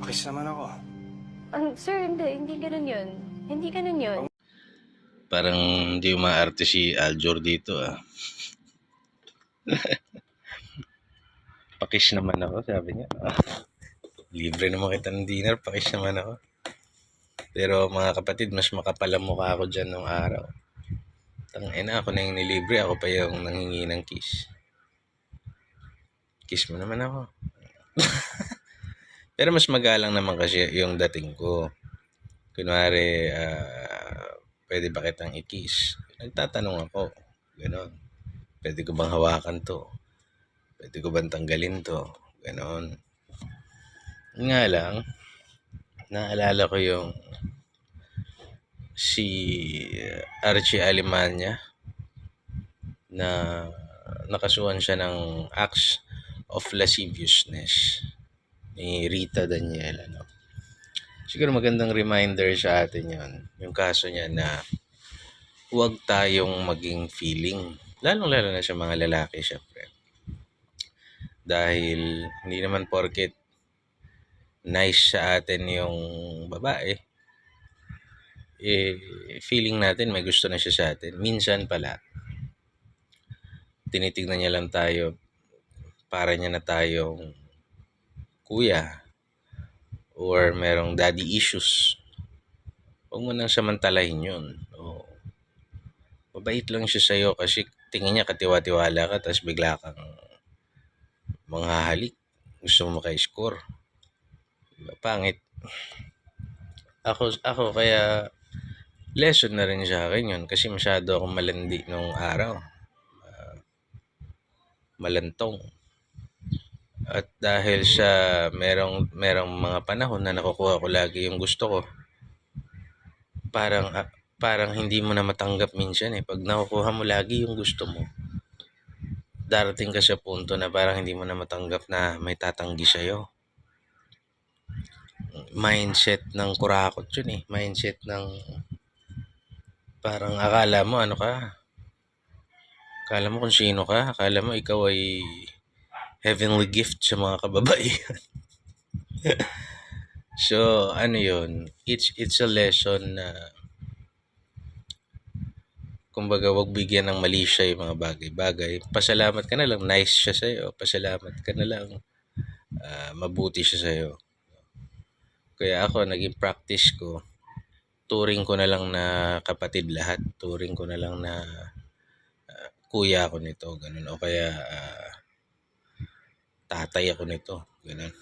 Pakis naman ako. Sir, hindi ganun yun. Hindi ganun yun. Parang hindi umaarte si Aljor dito Pakis naman ako, sabi niya. Libre naman kita ng dinner, pakis naman ako. Pero mga kapatid, mas makapal ang mukha ako dyan nung araw. Tangina, ako na yung nilibre, ako pa yung nanghingi ng kiss. Kiss mo naman ako. Pero mas magalang naman kasi yung dating ko. Kunwari, pwede ba kitang i-kiss? Nagtatanong ako. Ganon. Pwede ko bang hawakan to? Pwede ko bang tanggalin to? Ganon. Nga lang, naalala ko yung si Archie Alemania na nakasuhan siya ng acts of lasciviousness ni Rita Daniela. Siguro magandang reminder sa atin yon, yung kaso niya na huwag tayong maging feeling, lalong-lalo na sa mga lalaki syempre. Dahil hindi naman porket nice sa atin yung babae, feeling natin may gusto na siya sa atin. Minsan pala, tinitignan niya lang tayo, para niya na tayong kuya or merong daddy issues. Huwag mo nang samantalahin yun. Mabait lang siya sa'yo kasi tingin niya katiwa-tiwala ka, tapos bigla kang manghahalik. Gusto mo maka-score. Pangit. Ako kaya lesson na rin sa akin yun kasi masyado akong malandi nung araw. Malantong. At dahil sa merong mga panahon na nakukuha ko lagi yung gusto ko, parang hindi mo na matanggap minsan pag nakukuha mo lagi yung gusto mo, darating ka sa punto na parang hindi mo na matanggap na may tatanggi sa'yo. Mindset ng kurakot yun mindset ng parang akala mo ano ka, akala mo kung sino ka, akala mo ikaw ay heavenly gift sa mga kababaihan. So ano yun, it's a lesson na kumbaga wag bigyan ng mali siya yung mga bagay-bagay. Pasalamat ka na lang, nice siya sa'yo. Pasalamat ka na lang, mabuti siya sa'yo. Kaya ako, naging practice ko, turing ko na lang na kapatid lahat. Turing ko na lang na kuya ako nito, ganun. O kaya tatay ako nito, ganun.